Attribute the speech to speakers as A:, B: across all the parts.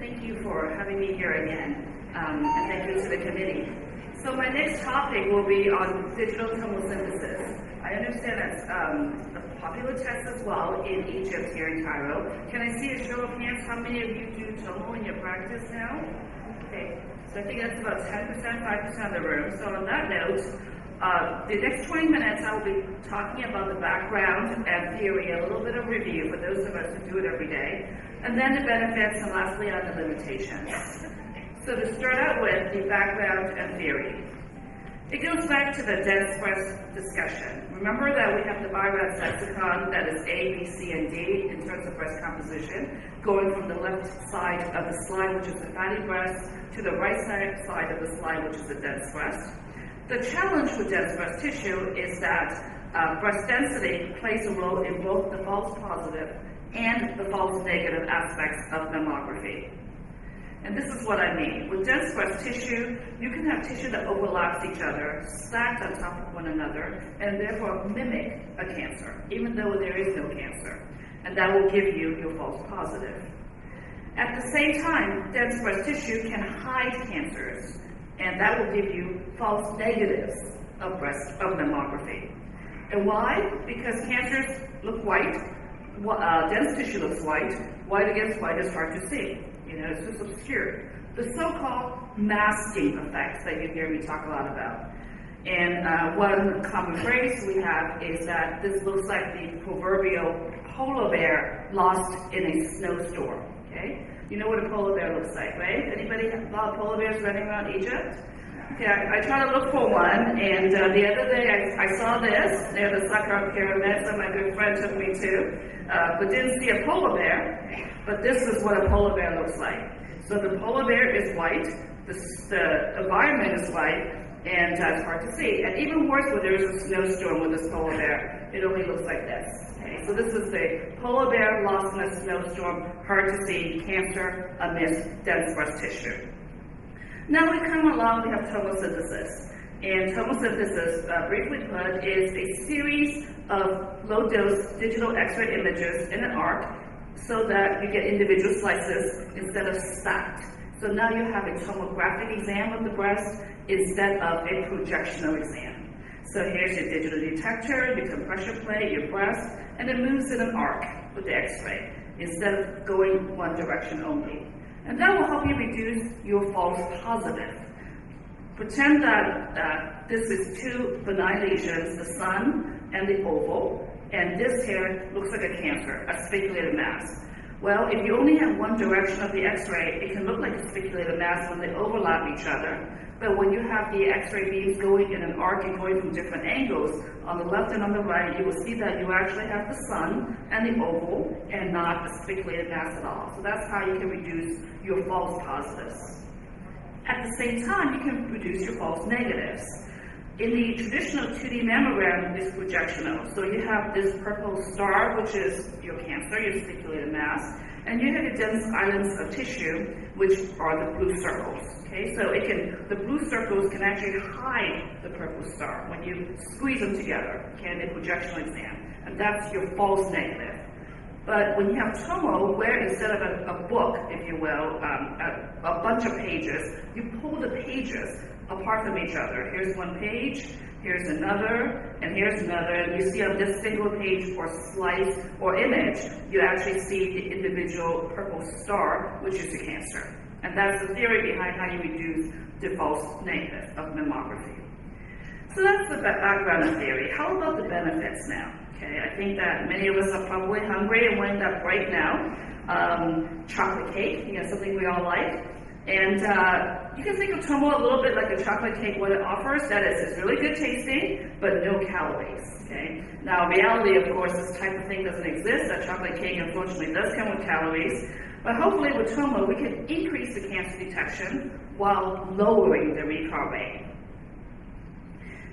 A: Thank you for having me here again, and thank you to the committee. So my next topic will be on digital tomosynthesis. I understand that's a popular test as well in Egypt here in Cairo. Can I see a show of hands? How many of you do tomo in your practice now? Okay, so I think that's about 10%, 5% of the room. So on that note, the next 20 minutes I will be talking about the background and theory, a little bit of review for those of us who do it every day, and then the benefits, and lastly on the limitations. So to start out with the background and theory. It goes back to the dense breast discussion. Remember that we have the BI-RADS lexicon that is A, B, C, and D in terms of breast composition, going from the left side of the slide, which is the fatty breast, to the right side of the slide, which is the dense breast. The challenge with dense breast tissue is that breast density plays a role in both the false positive and the false negative aspects of mammography. And this is what I mean. With dense breast tissue, you can have tissue that overlaps each other, stacked on top of one another, and therefore mimic a cancer, even though there is no cancer. And that will give you your false positive. At the same time, dense breast tissue can hide cancers, and that will give you false negatives of mammography. And why? Because cancers look white, dense tissue looks white. White against white is hard to see. It's just obscure. The so-called masking effect that you hear me talk a lot about. And one common phrase we have is that this looks like the proverbial polar bear lost in a snowstorm. Okay? You know what a polar bear looks like, right? Anybody have a lot of polar bears running around Egypt? Okay, I try to look for one, and the other day I saw this near the Saqqara Pyramid, so my good friend took me to, but didn't see a polar bear, but this is what a polar bear looks like. So the polar bear is white, the environment is white, and it's hard to see. And even worse, when there is a snowstorm with this polar bear, it only looks like this. Okay, so this is the polar bear lost in a snowstorm, hard to see, cancer amidst dense breast tissue. Now we come along, we have tomosynthesis. And tomosynthesis, briefly put, is a series of low-dose digital X-ray images in an arc so that you get individual slices instead of stacked. So now you have a tomographic exam of the breast instead of a projectional exam. So here's your digital detector, your compression plate, your breast, and it moves in an arc with the X-ray instead of going one direction only. And that will help you reduce your false positive. Pretend that this is two benign lesions, the sun and the oval, and this here looks like a cancer, a spiculated mass. Well, if you only have one direction of the X-ray, it can look like a spiculated mass when they overlap each other. But when you have the X-ray beams going in an arc and going from different angles, on the left and on the right, you will see that you actually have the sun and the oval and not a spiculated mass at all. So that's how you can reduce your false positives. At the same time, you can reduce your false negatives. In the traditional 2D mammogram, it's projectional. So you have this purple star, which is your cancer, your spiculated mass, and you have your dense islands of tissue, which are the blue circles. Okay, so the blue circles can actually hide the purple star when you squeeze them together, okay, in the projectional exam, and that's your false negative. But when you have tomo, where instead of a book, if you will, a bunch of pages, you pull the pages apart from each other. Here's one page, here's another, and here's another, and you see on this single page or slice or image, you actually see the individual purple star, which is the cancer. And that's the theory behind how you reduce the false negative of mammography. So that's the background of theory. How about the benefits now? Okay, I think that many of us are probably hungry and wanting that right now. Chocolate cake, something we all like. And you can think of tomo a little bit like a chocolate cake, what it offers. That is, it's really good tasting, but no calories. Okay. Now, reality, of course, this type of thing doesn't exist. That chocolate cake, unfortunately, does come with calories. But hopefully, with tomo, we can increase the cancer detection while lowering the recall rate.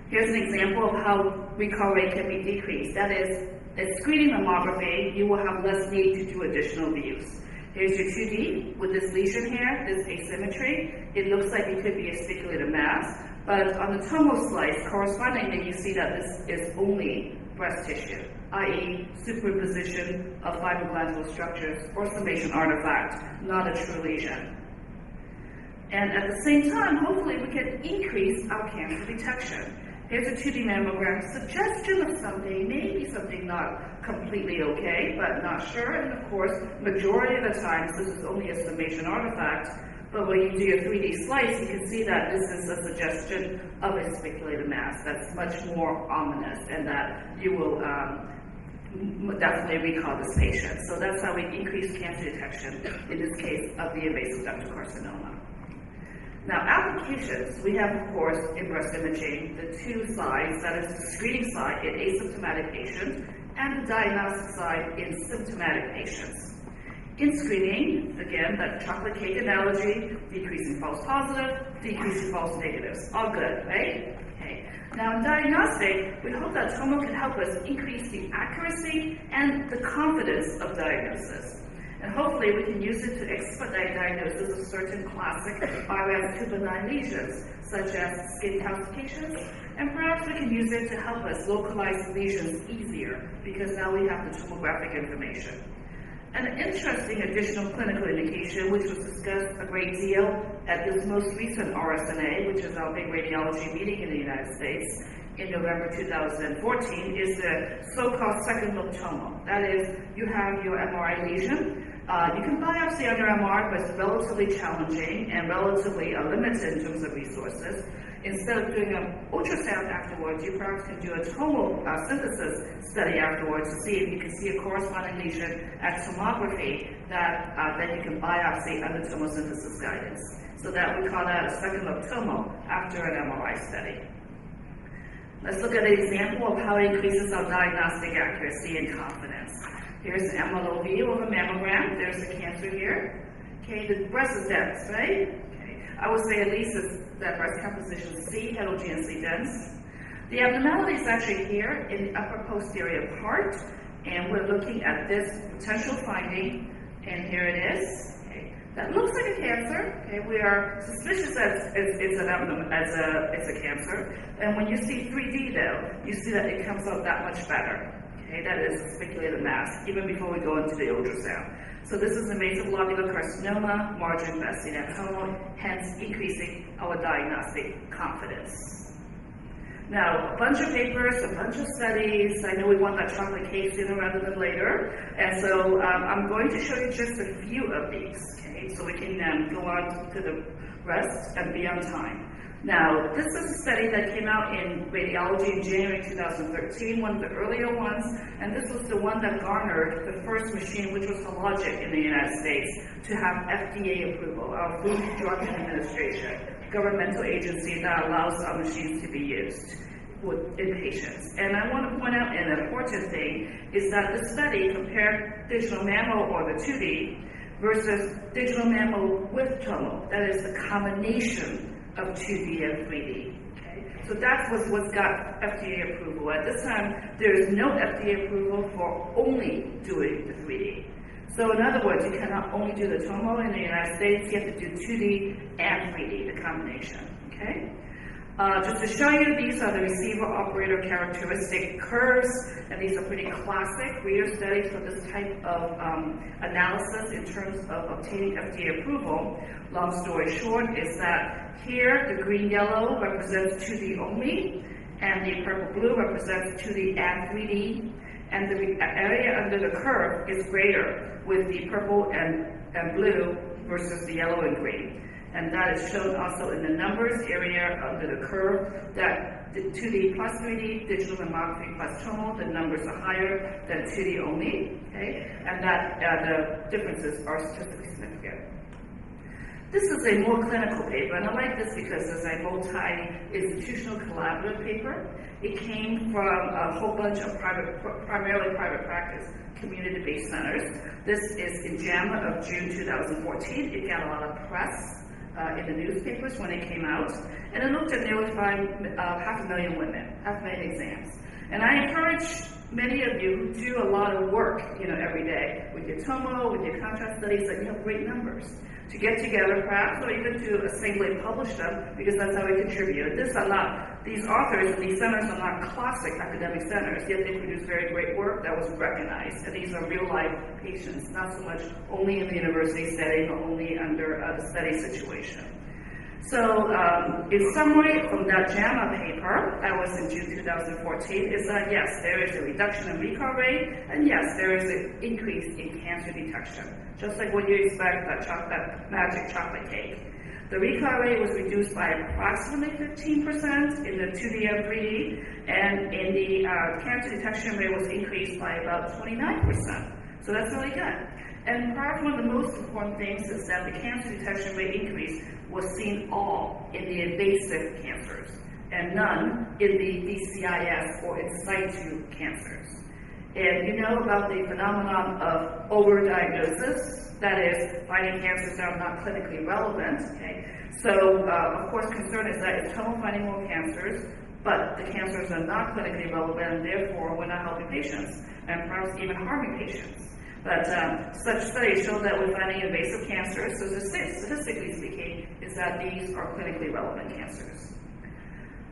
A: Here's an example of how recall rate can be decreased. That is, at screening mammography, you will have less need to do additional views. Here's your 2D with this lesion here, this asymmetry. It looks like it could be a spiculated mass, but on the tomo slice, correspondingly, you see that this is only breast tissue. i.e. superposition of fibroglandular structures or summation artifact, not a true lesion. And at the same time, hopefully we can increase our cancer detection. Here's a 2D mammogram, suggestion of something, maybe something not completely okay, but not sure. And of course, majority of the times, this is only a summation artifact. But when you do your 3D slice, you can see that this is a suggestion of a spiculated mass that's much more ominous, and that you will definitely recall this patient. So that's how we increase cancer detection, in this case, of the invasive ductal carcinoma. Now, applications, we have, of course, in breast imaging, the two sides, that is the screening side in asymptomatic patients and the diagnostic side in symptomatic patients. In screening, again, that chocolate cake analogy, decreasing false positive, decreasing false negatives, all good, right? Okay. Now, in diagnostic, we hope that tomo can help us increase the accuracy and the confidence of diagnosis. And hopefully we can use it to expedite diagnosis of certain classic IRAS 2 benign lesions, such as skin calcifications, and perhaps we can use it to help us localize lesions easier, because now we have the tomographic information. An interesting additional clinical indication, which was discussed a great deal at this most recent RSNA, which is our big radiology meeting in the United States, in November 2014, is the so-called second look tomo. That is, you have your MRI lesion. You can biopsy under MR, but it's relatively challenging and relatively limited in terms of resources. Instead of doing an ultrasound afterwards, you perhaps can do a tomo synthesis study afterwards to see if you can see a corresponding lesion at tomography that then you can biopsy under tomosynthesis guidance. So that we call that a second look tomo after an MRI study. Let's look at an example of how it increases our diagnostic accuracy and confidence. Here's an MLO view of a mammogram. There's the cancer here. Okay, the breast is dense, right? Okay. I would say at least it's that breast composition C, heterogeneously dense. The abnormality is actually here in the upper posterior part, and we're looking at this potential finding, and here it is. Okay. That looks like a cancer. Okay. We are suspicious that it's a cancer, and when you see 3D though, you see that it comes out that much better. Okay, that is a spiculated mass, even before we go into the ultrasound. So this is invasive lobular carcinoma, margin adenoma, hence increasing our diagnostic confidence. Now, a bunch of papers, a bunch of studies. I know we want that chocolate cake sooner rather than later, and so I'm going to show you just a few of these, okay, so we can go on to the rest and be on time. Now, this is a study that came out in radiology in January 2013, one of the earlier ones, and this was the one that garnered the first machine, which was Hologic in the United States, to have FDA approval, our Food, Drug Administration, governmental agency that allows our machines to be used in patients. And I want to point out an important thing is that the study compared digital mammo, or the 2D, versus digital mammo with tomo, that is the combination of 2D and 3D. Okay? So that's what's got FDA approval. At this time, there is no FDA approval for only doing the 3D. So in other words, you cannot only do the tomo in the United States, you have to do 2D and 3D, the combination. Okay? Just to show you, these are the receiver-operator characteristic curves, and these are pretty classic reader studies for this type of analysis in terms of obtaining FDA approval. Long story short is that here, the green-yellow represents 2D only, and the purple-blue represents 2D and 3D, and the area under the curve is greater with the purple and blue versus the yellow and green. And that is shown also in the numbers area under the curve, that the 2D plus 3D, digital mammography plus tomo, the numbers are higher than 2D only, okay? And that the differences are statistically significant. This is a more clinical paper, and I like this because it's a multi-institutional collaborative paper. It came from a whole bunch of primarily private practice, community-based centers. This is in JAMA of June 2014. It got a lot of press in the newspapers when it came out, and it looked at nearly 500,000 women, 500,000 exams. And I encourage many of you who do a lot of work, every day with your tomo, with your contrast studies, that you have great numbers. to get together perhaps, or even to singly publish them, because that's how we contribute. These authors and these centers are not classic academic centers, yet they produce very great work that was recognized. And these are real-life patients, not so much only in the university setting or only under a study situation. So, in summary, from that JAMA paper, that was in June 2014, is that yes, there is a reduction in recall rate, and yes, there is an increase in cancer detection, just like what you expect that magic chocolate cake. The recall rate was reduced by approximately 15% in the 2D and 3D, and in the cancer detection rate was increased by about 29%. So that's really good. And perhaps one of the most important things is that the cancer detection rate increase was seen all in the invasive cancers, and none in the DCIS or in situ cancers. And you know about the phenomenon of overdiagnosis, that is, finding cancers that are not clinically relevant. Okay? So, of course, concern is that it's Tomo finding more cancers, but the cancers are not clinically relevant, and therefore we're not helping patients, and perhaps even harming patients. But such studies show that we're finding invasive cancers, so statistically speaking, is that these are clinically relevant cancers.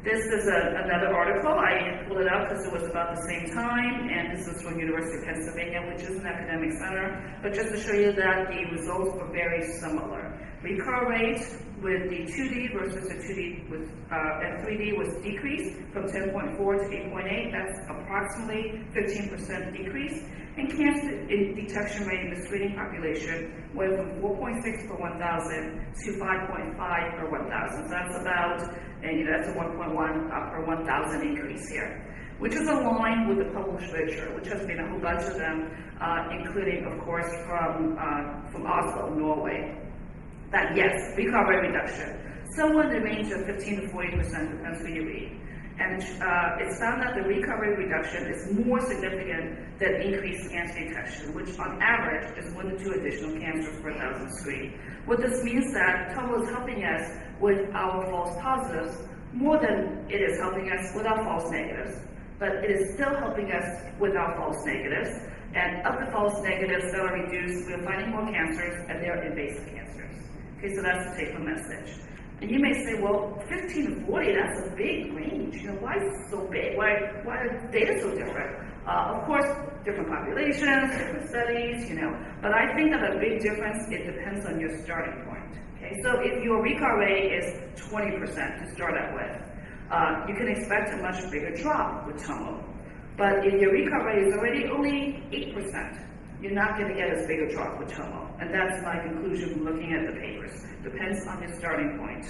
A: This is another article. I pulled it up because it was about the same time, and this is from University of Pennsylvania, which is an academic center, but just to show you that the results were very similar. Recall rate with the 2D versus the 2D with, and 3D was decreased from 10.4 to 8.8. That's approximately 15% decrease. And cancer detection rate in the screening population went from 4.6 per 1,000 to 5.5 per 1,000. So that's about, and that's a 1.1 per 1,000 increase here, which is aligned with the published literature, which has been a whole bunch of them, including, of course, from Oslo, Norway. That yes, recall rate reduction, somewhere in the range of 15 to 40%, depends who you read. And it's found that the recall rate reduction is more significant than increased cancer detection, which on average is 1 to 2 additional cancers per 1,000 screened. What this means that Tomo is helping us with our false positives more than it is helping us with our false negatives. But it is still helping us with our false negatives. And of the false negatives that are reduced, we're finding more cancers, and they are invasive cancers. Okay, so that's the take-home message. And you may say, well, 15 to 40, that's a big range. You know, why is it so big? Why are data so different? Of course, different populations, different studies, you know. But I think that a big difference, it depends on your starting point. Okay, so if your recall rate is 20% to start out with, you can expect a much bigger drop with Tomo. But if your recall rate is already only 8%, you're not going to get as big a drop with Tomo. And that's my conclusion from looking at the papers. Depends on your starting point.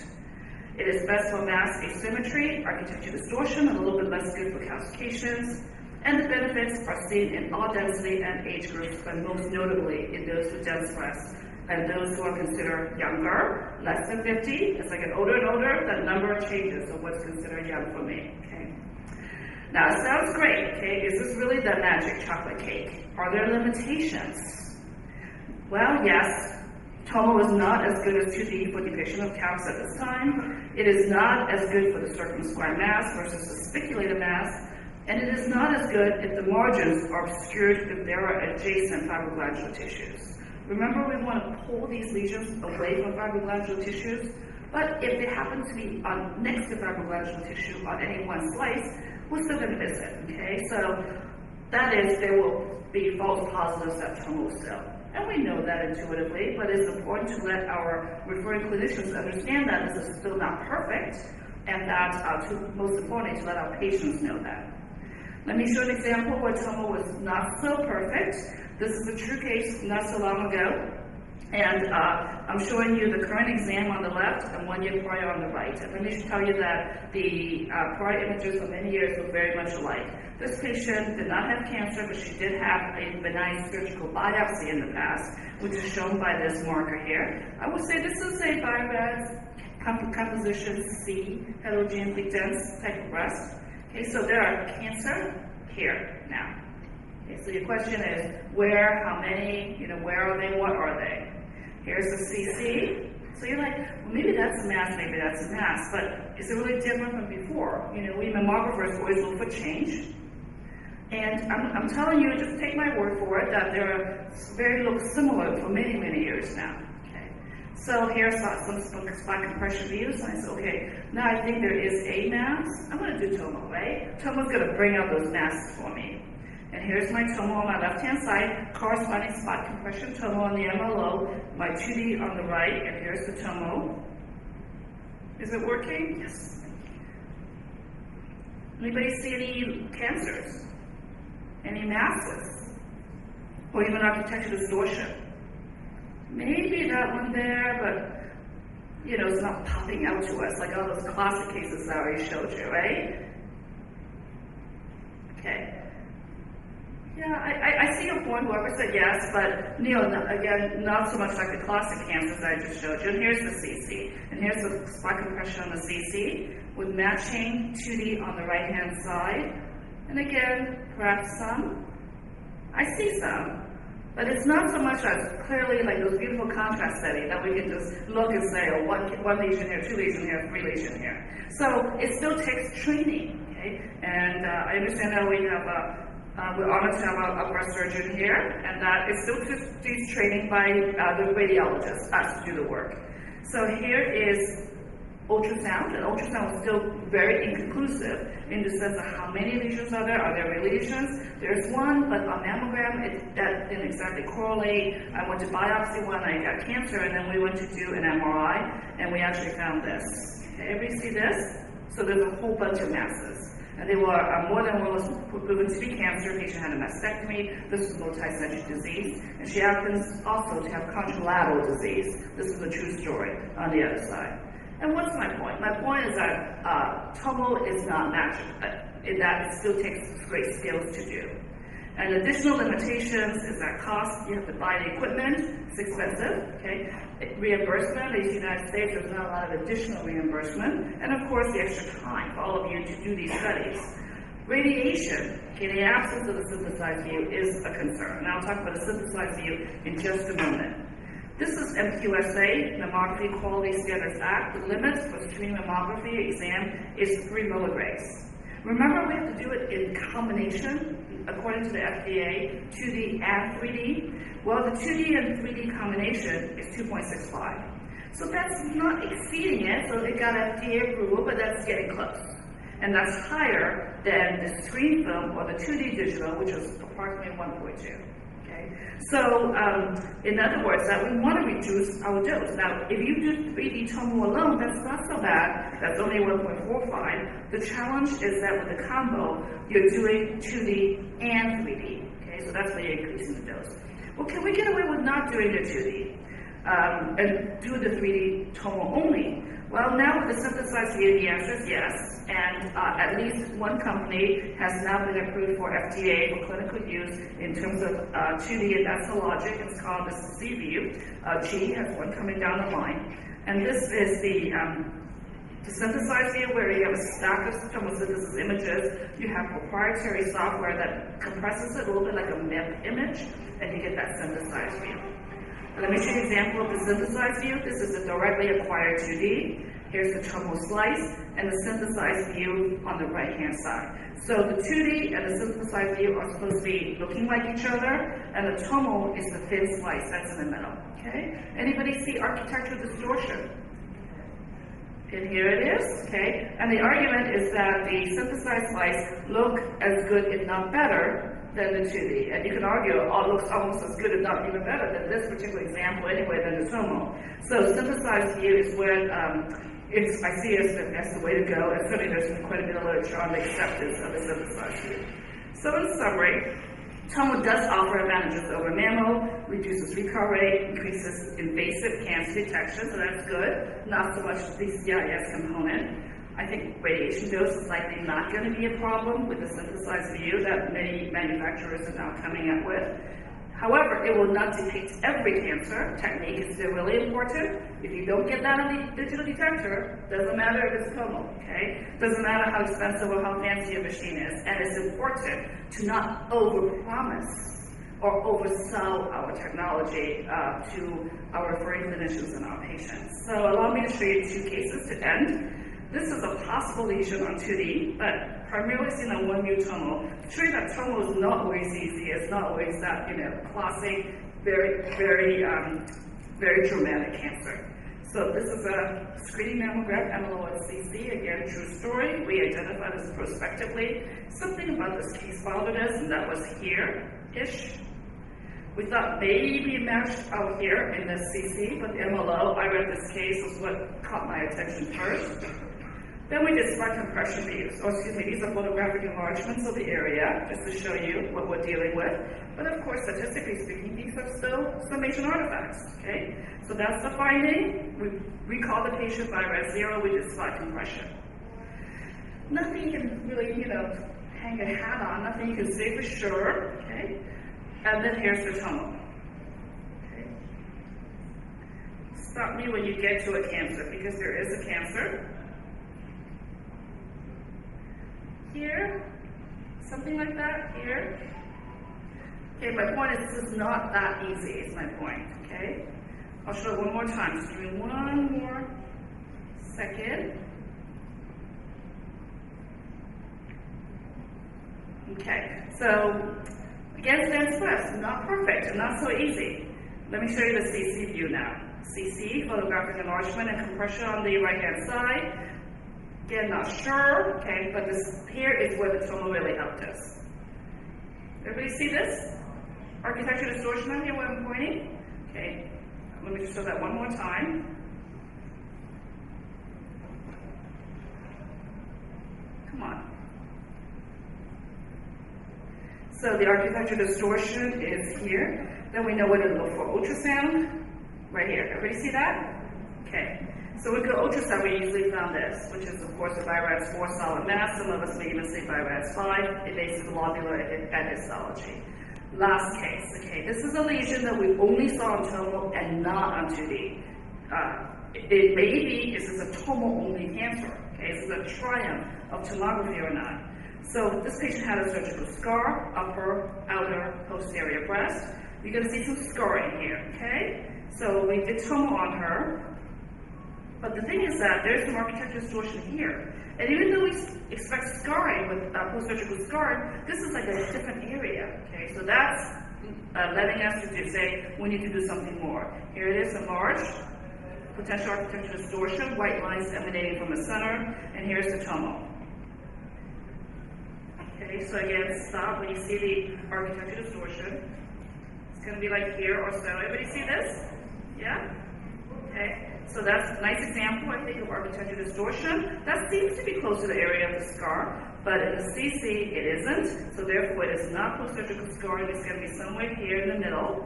A: It is best for mass asymmetry, architecture distortion, a little bit less good for calcifications, and the benefits are seen in all density and age groups, but most notably in those with dense breasts and those who are considered younger, less than 50. As I get older and older, that number changes of what's considered young for me. Okay. Now, it sounds great, okay? Is this really the magic chocolate cake? Are there limitations? Well, yes. Tomo is not as good as 2D for depiction of calcs at this time. It is not as good for the circumscribed mass versus the spiculated mass. And it is not as good if the margins are obscured if there are adjacent fibroglandular tissues. Remember, we want to pull these lesions away from fibroglandular tissues, but if they happen to be next to fibroglandular tissue on any one slice, we're still going to miss it, okay? So that is, there will be false positives at Tomo still. And we know that intuitively, but it's important to let our referring clinicians understand that this is still not perfect, and that, most importantly, to let our patients know that. Let me show an example where Tomo was not so perfect. This is a true case not so long ago. And I'm showing you the current exam on the left and 1 year prior on the right. And let me tell you that the prior images for many years were very much alike. This patient did not have cancer, but she did have a benign surgical biopsy in the past, which is shown by this marker here. I would say this is a biobad composition C, heterogeneously dense type of breast. Okay, so there are cancer here now. Okay, so your question is, where, how many, where are they, what are they? Here's the CC. So you're like, well, maybe that's a mass, maybe that's a mass, but is it really different from before? We mammographers always look for change. And I'm telling you, just take my word for it, that they're very look similar for many, many years now. Okay. So here's some spot compression views. And I said, okay, now I think there is a mass. I'm going to do tomo, right? Tomo's going to bring out those masses for me. And here's my tomo on my left-hand side, corresponding spot compression tomo on the MLO, my 2D on the right, and here's the tomo. Is it working? Yes. Anybody see any cancers? Any masses? Or even architectural distortion? Maybe that one there, but it's not popping out to us like all those classic cases that I already showed you, right? Okay. Yeah, I see your point, whoever said yes, but again, not so much like the classic cancers that I just showed you. And here's the CC, and here's the spot compression on the CC with matching 2D on the right-hand side. And again, perhaps some. I see some, but it's not so much as clearly like those beautiful contrast settings that we can just look and say, oh, one lesion here, 2 lesions here, 3 lesions here. So it still takes training, okay? And I understand that we have we're honored to have a breast surgeon here, and that is still just training by the radiologist, us to do the work. So here is ultrasound, and ultrasound is still very inconclusive in the sense of how many lesions are there lesions? There's one, but on mammogram, that didn't exactly correlate. I went to biopsy one, I got cancer, and then we went to do an MRI, and we actually found this. Okay, everybody see this? So there's a whole bunch of masses. And they were more than one was proven to be cancer. The patient had a mastectomy. This was multi-centric disease. And she happens also to have contralateral disease. This is a true story on the other side. And what's my point? My point is that tomo is not magic, in that it still takes great skills to do. And additional limitations is that cost. You have to buy the equipment. It's expensive, okay? Reimbursement, in the United States, there's not a lot of additional reimbursement. And of course, the extra time for all of you to do these studies. Radiation, in the absence of the synthesized view, is a concern. And I'll talk about the synthesized view in just a moment. This is MQSA, Mammography Quality Standards Act. The limit for screening mammography exam is 3 milligrams. Remember, we have to do it in combination, according to the FDA, 2D and 3D. Well, the 2D and 3D combination is 2.65. So that's not exceeding it, so they got FDA approval, but that's getting close. And that's higher than the screen film or the 2D digital, which is approximately 1.2. So, in other words, that we want to reduce our dose. Now, if you do 3D tomo alone, that's not so bad. That's only 1.45. The challenge is that with the combo, you're doing 2D and 3D. Okay, so that's why you're increasing the dose. Well, can we get away with not doing the 2D and do the 3D tomo only? Well, now with the synthesized view, the answer is yes, and at least one company has now been approved for FDA for clinical use in terms of 2D, and that's the logic. It's called the C-View. G has one coming down the line, and this is the synthesized view where you have a stack of tomosynthesis images. You have proprietary software that compresses it a little bit like a MIP image, and you get that synthesized view. Let me show you an example of the synthesized view. This is a directly acquired 2D. Here's the tomo slice and the synthesized view on the right-hand side. So the 2D and the synthesized view are supposed to be looking like each other, and the tomo is the thin slice that's in the middle. Okay? Anybody see architectural distortion? And here it is, okay? And the argument is that the synthesized slice look as good, if not better, than the 2D. And you can argue it looks almost as good, if not even better, than this particular example anyway, than the tomo. So synthesized view is when I see it as the way to go, and certainly there's been quite a bit of literature on the acceptance of the synthesized view. So in summary, tomo does offer advantages over mammo, reduces recall rate, increases invasive cancer detection, so that's good, not so much the CIS component. I think radiation dose is likely not going to be a problem with the synthesized view that many manufacturers are now coming up with. However, it will not depict every cancer. Technique is still really important. If you don't get that on the digital detector, doesn't matter if it's tomo, okay? Doesn't matter how expensive or how fancy your machine is. And it's important to not overpromise or oversell our technology to our referring clinicians and our patients. So allow me to show you 2 cases to end. This is a possible lesion on 2D, but primarily seen on 1U tomo. To show you that tomo is not always easy. It's not always that, classic, very, very very dramatic cancer. So this is a screening mammogram, MLO-CC, again, true story. We identified this prospectively. Something about this case bothered us, and that was here-ish. We thought maybe it matched out here in the CC, but the MLO, I read this case, was what caught my attention first. Then we did spot compression views, these are photographic enlargements of the area, just to show you what we're dealing with. But of course, statistically speaking, these are still summation artifacts, okay? So that's the finding. We recall the patient by red 0, we did spot compression. Nothing you can really, hang a hat on, nothing you can say for sure, okay? And then here's the tunnel. Okay. Stop me when you get to a cancer, because there is a cancer. Here, something like that, here. Okay, my point is this is not that easy, is my point, okay? I'll show it one more time, just give me one more second. Okay, so again, stands first, not perfect and not so easy. Let me show you the CC view now. CC, photographic enlargement and compression on the right-hand side. Again, not sure, okay, but this here is where the tomo really helped us. Everybody see this? Architecture distortion on here where I'm pointing? Okay, let me just show that one more time. Come on. So the architecture distortion is here. Then we know what to look for. Ultrasound, right here. Everybody see that? Okay. So we go ultrasound, we usually found this, which is of course a BI-RADS 4 solid mass. Some of us may even say BI-RADS 5, invasive globular and histology. Last case, okay, this is a lesion that we only saw on tomo and not on 2D. It may be, is this a tomo-only cancer? Okay, is this a triumph of tomography or not? So this patient had a surgical scar, upper, outer, posterior breast. You're going to see some scarring here, okay? So we did tomo on her. But the thing is that there's some architectural distortion here. And even though we expect scarring with post-surgical scarring, this is like a different area, okay? So that's letting us to say we need to do something more. Here it is, enlarged, potential architectural distortion, white lines emanating from the center, and here's the tomo. Okay, so again, stop when you see the architectural distortion. It's going to be like here or so. Everybody see this? Yeah? Okay. So that's a nice example, I think, of architectural distortion. That seems to be close to the area of the scar, but in the CC, it isn't. So therefore, it is not post-surgical scarring. It's going to be somewhere here in the middle.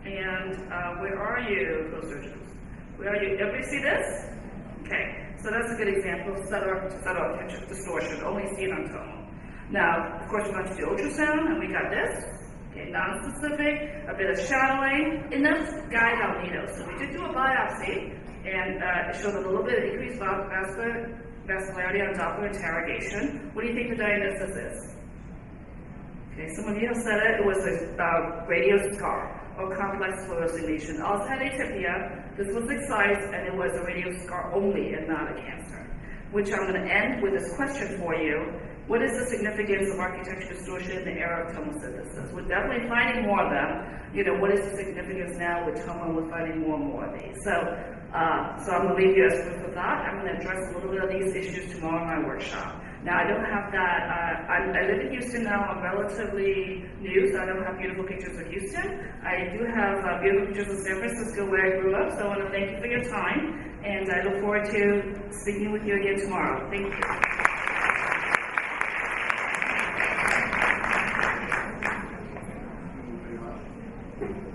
A: And where are you, post-surgicals? Where are you? Everybody see this? Okay. So that's a good example of subtle architectural distortion, only seen on tomo. Now, of course, we went to the ultrasound, and we got this. Okay, non-specific, a bit of shadowing, enough guide albedo. So we did do a biopsy, and it showed a little bit of increased vascularity on Doppler interrogation. What do you think the diagnosis is? Okay, some of you have said it was a radial scar or complex sclerosing lesion. Also had atypia. This was excised, and it was a radial scar only and not a cancer. Which I'm going to end with this question for you. What is the significance of architectural distortion in the era of tomosynthesis? We're definitely finding more of them. What is the significance now with tomo? We're finding more and more of these. So I'm going to leave you as proof of that. I'm going to address a little bit of these issues tomorrow in my workshop. Now, I don't have that. I live in Houston now. I'm relatively new, so I don't have beautiful pictures of Houston. I do have beautiful pictures of San Francisco, where I grew up. So I want to thank you for your time, and I look forward to speaking with you again tomorrow. Thank you.
B: Thank you.